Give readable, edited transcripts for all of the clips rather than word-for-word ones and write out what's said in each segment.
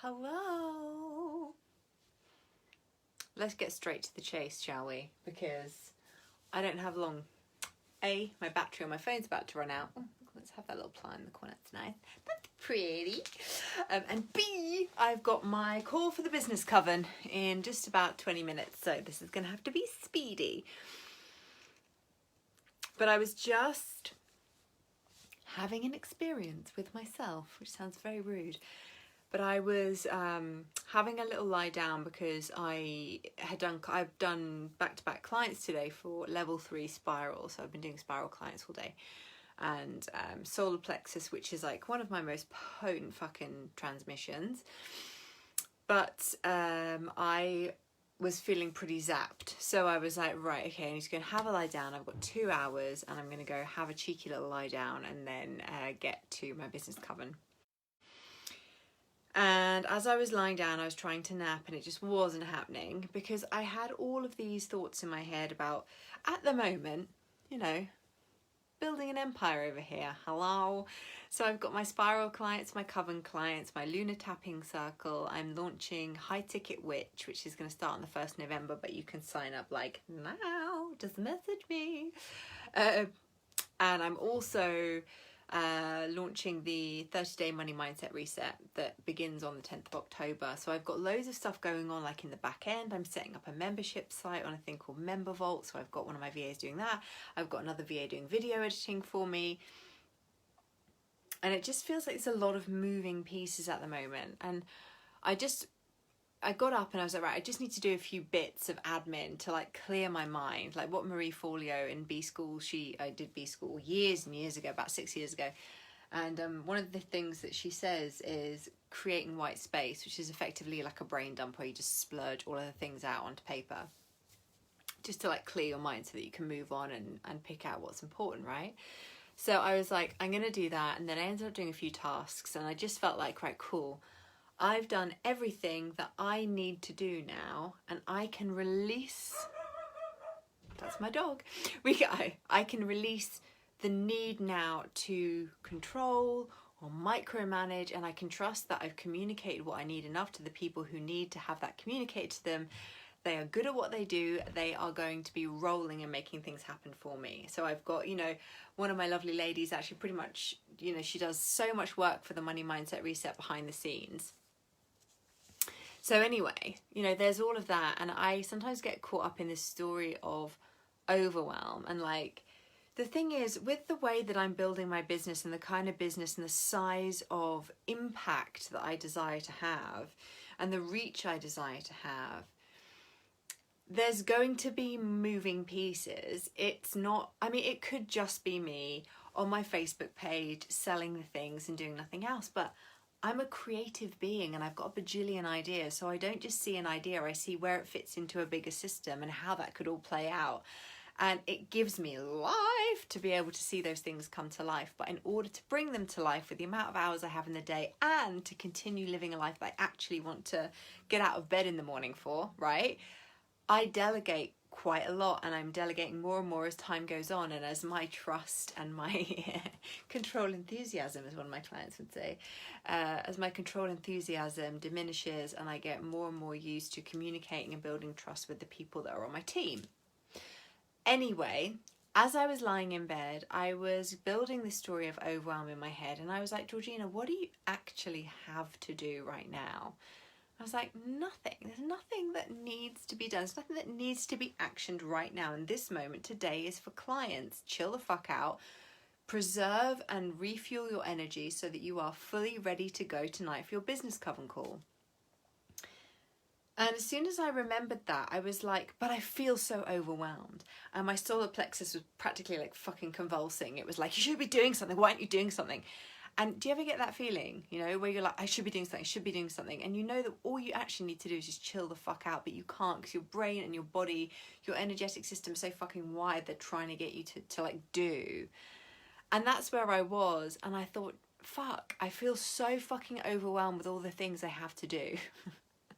Hello. Let's get straight to the chase, shall we? Because I don't have long. A, my battery on my phone's about to run out. Oh, let's have that little plant in the corner. That's nice. That's pretty. And B, I've got my call for the business coven in just about 20 minutes. So this is going to have to be speedy. But I was just having an experience with myself, which sounds very rude. But I was having a little lie down because I've done back-to-back clients today for level 3 spiral. So I've been doing spiral clients all day. And solar plexus, which is like one of my most potent fucking transmissions. But I was feeling pretty zapped. So I was like, right, okay, I need to go and have a lie down. I've got 2 hours and I'm going to go have a cheeky little lie down and then get to my business coven. And as I was lying down, I was trying to nap and it just wasn't happening because I had all of these thoughts in my head about, at the moment, you know, building an empire over here. Hello. So I've got my spiral clients, my coven clients, my lunar tapping circle. I'm launching High Ticket Witch, which is going to start on the 1st November, but you can sign up like now. Just message me. And I'm also launching the 30-day money mindset reset that begins on the 10th of October. So I've got loads of stuff going on, like in the back end. I'm setting up a membership site on a thing called Member Vault. So I've got one of my VAs doing that. I've got another VA doing video editing for me. And it just feels like there's a lot of moving pieces at the moment. And I got up and I was like, right, I just need to do a few bits of admin to like clear my mind. Like what Marie Forleo in B School, I did B School years and years ago, about 6 years ago. And one of the things that she says is creating white space, which is effectively like a brain dump where you just splurge all of the things out onto paper. Just to like clear your mind so that you can move on and pick out what's important, right? So I was like, I'm going to do that. And then I ended up doing a few tasks and I just felt like, right, cool. I've done everything that I need to do now and I can release, that's my dog, I can release the need now to control or micromanage, and I can trust that I've communicated what I need enough to the people who need to have that communicated to them. They are good at what they do. They are going to be rolling and making things happen for me. So I've got, you know, one of my lovely ladies actually pretty much, you know, she does so much work for the Money Mindset Reset behind the scenes. So anyway, you know, there's all of that. And I sometimes get caught up in this story of overwhelm. And like, the thing is, with the way that I'm building my business and the kind of business and the size of impact that I desire to have and the reach I desire to have, there's going to be moving pieces. It's not, I mean, it could just be me on my Facebook page selling the things and doing nothing else, but I'm a creative being and I've got a bajillion ideas. So I don't just see an idea, I see where it fits into a bigger system and how that could all play out. And it gives me life to be able to see those things come to life. But in order to bring them to life with the amount of hours I have in the day and to continue living a life that I actually want to get out of bed in the morning for, right? I delegate quite a lot, and I'm delegating more and more as time goes on, and as my trust and my control enthusiasm, as one of my clients would say, as my control enthusiasm diminishes and I get more and more used to communicating and building trust with the people that are on my team. Anyway, as I was lying in bed, I was building this story of overwhelm in my head, and I was like, Georgina, what do you actually have to do right now? I was like, nothing. There's nothing that needs to be done. There's nothing that needs to be actioned right now. In this moment, today is for clients. Chill the fuck out. Preserve and refuel your energy so that you are fully ready to go tonight for your business coven call. And as soon as I remembered that, I was like, but I feel so overwhelmed. And my solar plexus was practically like fucking convulsing. It was like, you should be doing something. Why aren't you doing something? And do you ever get that feeling, you know, where you're like, I should be doing something, I should be doing something. And you know that all you actually need to do is just chill the fuck out, but you can't because your brain and your body, your energetic system is so fucking wired, they're trying to get you to like do. And that's where I was. And I thought, fuck, I feel so fucking overwhelmed with all the things I have to do.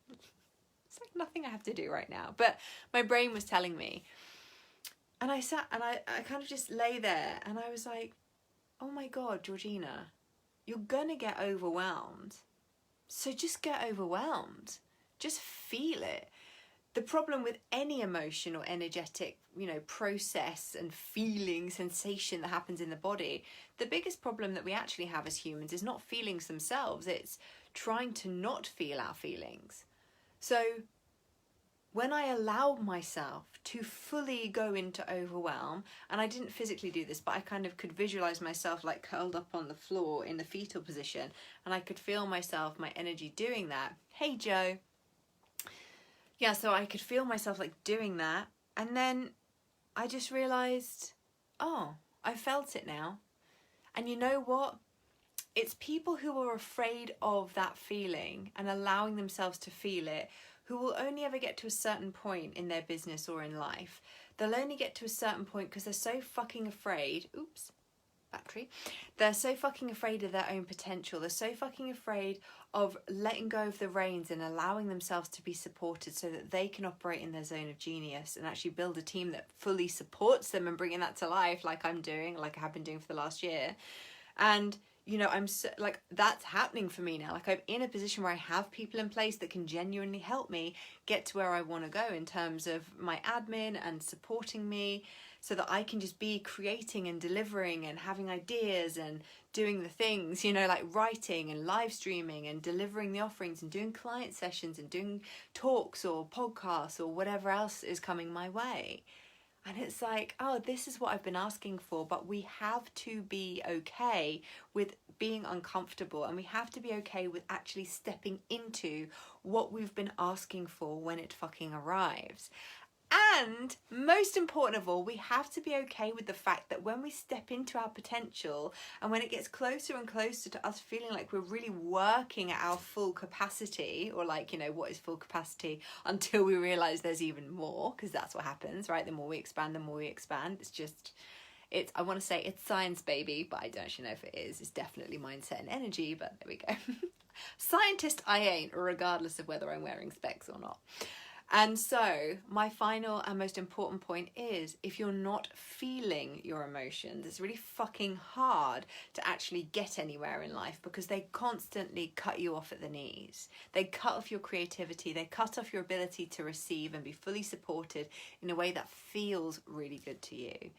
It's like nothing I have to do right now. But my brain was telling me. And I sat and I kind of just lay there and I was like, oh my God, Georgina, you're gonna get overwhelmed. So just get overwhelmed. Just feel it. The problem with any emotion or energetic, process and feeling, sensation that happens in the body, the biggest problem that we actually have as humans is not feelings themselves. It's trying to not feel our feelings. So when I allow myself to fully go into overwhelm, and I didn't physically do this, but I kind of could visualize myself like curled up on the floor in the fetal position, and I could feel myself, my energy doing that. Hey, Joe. Yeah, so I could feel myself like doing that, and then I just realized, oh, I felt it now. And you know what? It's people who are afraid of that feeling and allowing themselves to feel it who will only ever get to a certain point in their business or in life. They'll only get to a certain point because they're so fucking afraid. Oops, battery. They're so fucking afraid of their own potential. They're so fucking afraid of letting go of the reins and allowing themselves to be supported so that they can operate in their zone of genius and actually build a team that fully supports them and bringing that to life like I'm doing, like I have been doing for the last year. And I'm so, like, that's happening for me now. Like, I'm in a position where I have people in place that can genuinely help me get to where I want to go in terms of my admin and supporting me so that I can just be creating and delivering and having ideas and doing the things, like writing and live streaming and delivering the offerings and doing client sessions and doing talks or podcasts or whatever else is coming my way. And it's like, oh, this is what I've been asking for, but we have to be okay with being uncomfortable, and we have to be okay with actually stepping into what we've been asking for when it fucking arrives. And most important of all, we have to be okay with the fact that when we step into our potential and when it gets closer and closer to us feeling like we're really working at our full capacity, or like, what is full capacity, until we realize there's even more, because that's what happens, right? The more we expand, the more we expand. I want to say it's science, baby, but I don't actually know if it is. It's definitely mindset and energy, but there we go. Scientist I ain't, regardless of whether I'm wearing specs or not. And so my final and most important point is, if you're not feeling your emotions, it's really fucking hard to actually get anywhere in life because they constantly cut you off at the knees. They cut off your creativity. They cut off your ability to receive and be fully supported in a way that feels really good to you.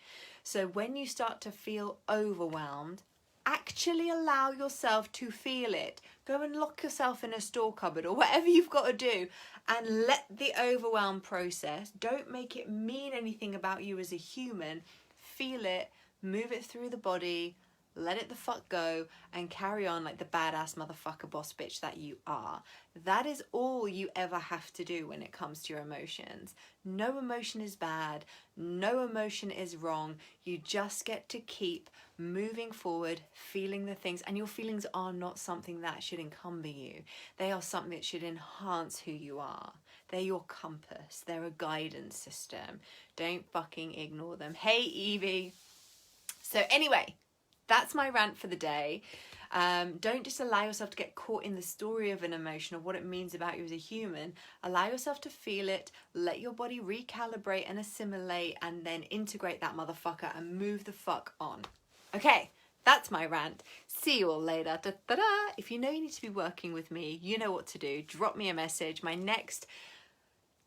So when you start to feel overwhelmed, actually allow yourself to feel it. Go and lock yourself in a store cupboard or whatever you've got to do and let the overwhelm process. Don't make it mean anything about you as a human. Feel it, move it through the body, let it the fuck go, and carry on like the badass motherfucker boss bitch that you are. That is all you ever have to do when it comes to your emotions. No emotion is bad. No emotion is wrong. You just get to keep moving forward, feeling the things, and your feelings are not something that should encumber you. They are something that should enhance who you are. They're your compass. They're a guidance system. Don't fucking ignore them. Hey, Evie. So anyway, that's my rant for the day. Don't just allow yourself to get caught in the story of an emotion or what it means about you as a human. Allow yourself to feel it, let your body recalibrate and assimilate, and then integrate that motherfucker and move the fuck on. Okay, that's my rant. See you all later. Da, da, da. If you know you need to be working with me, you know what to do. Drop me a message. My next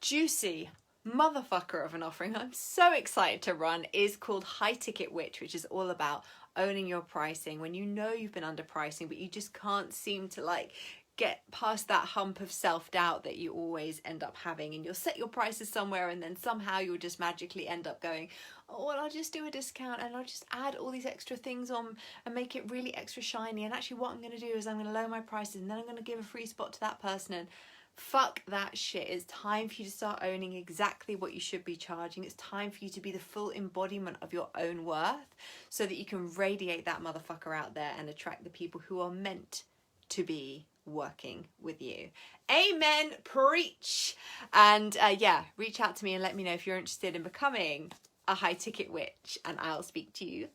juicy motherfucker of an offering I'm so excited to run is called High Ticket Witch, which is all about owning your pricing when you know you've been underpricing, but you just can't seem to get past that hump of self-doubt that you always end up having, and you'll set your prices somewhere and then somehow you'll just magically end up going, oh well, I'll just do a discount and I'll just add all these extra things on and make it really extra shiny, and actually what I'm going to do is I'm going to lower my prices and then I'm going to give a free spot to that person. And fuck that shit. It's time for you to start owning exactly what you should be charging. It's time for you to be the full embodiment of your own worth so that you can radiate that motherfucker out there and attract the people who are meant to be working with you. Amen. Preach. And reach out to me and let me know if you're interested in becoming a high ticket witch, and I'll speak to you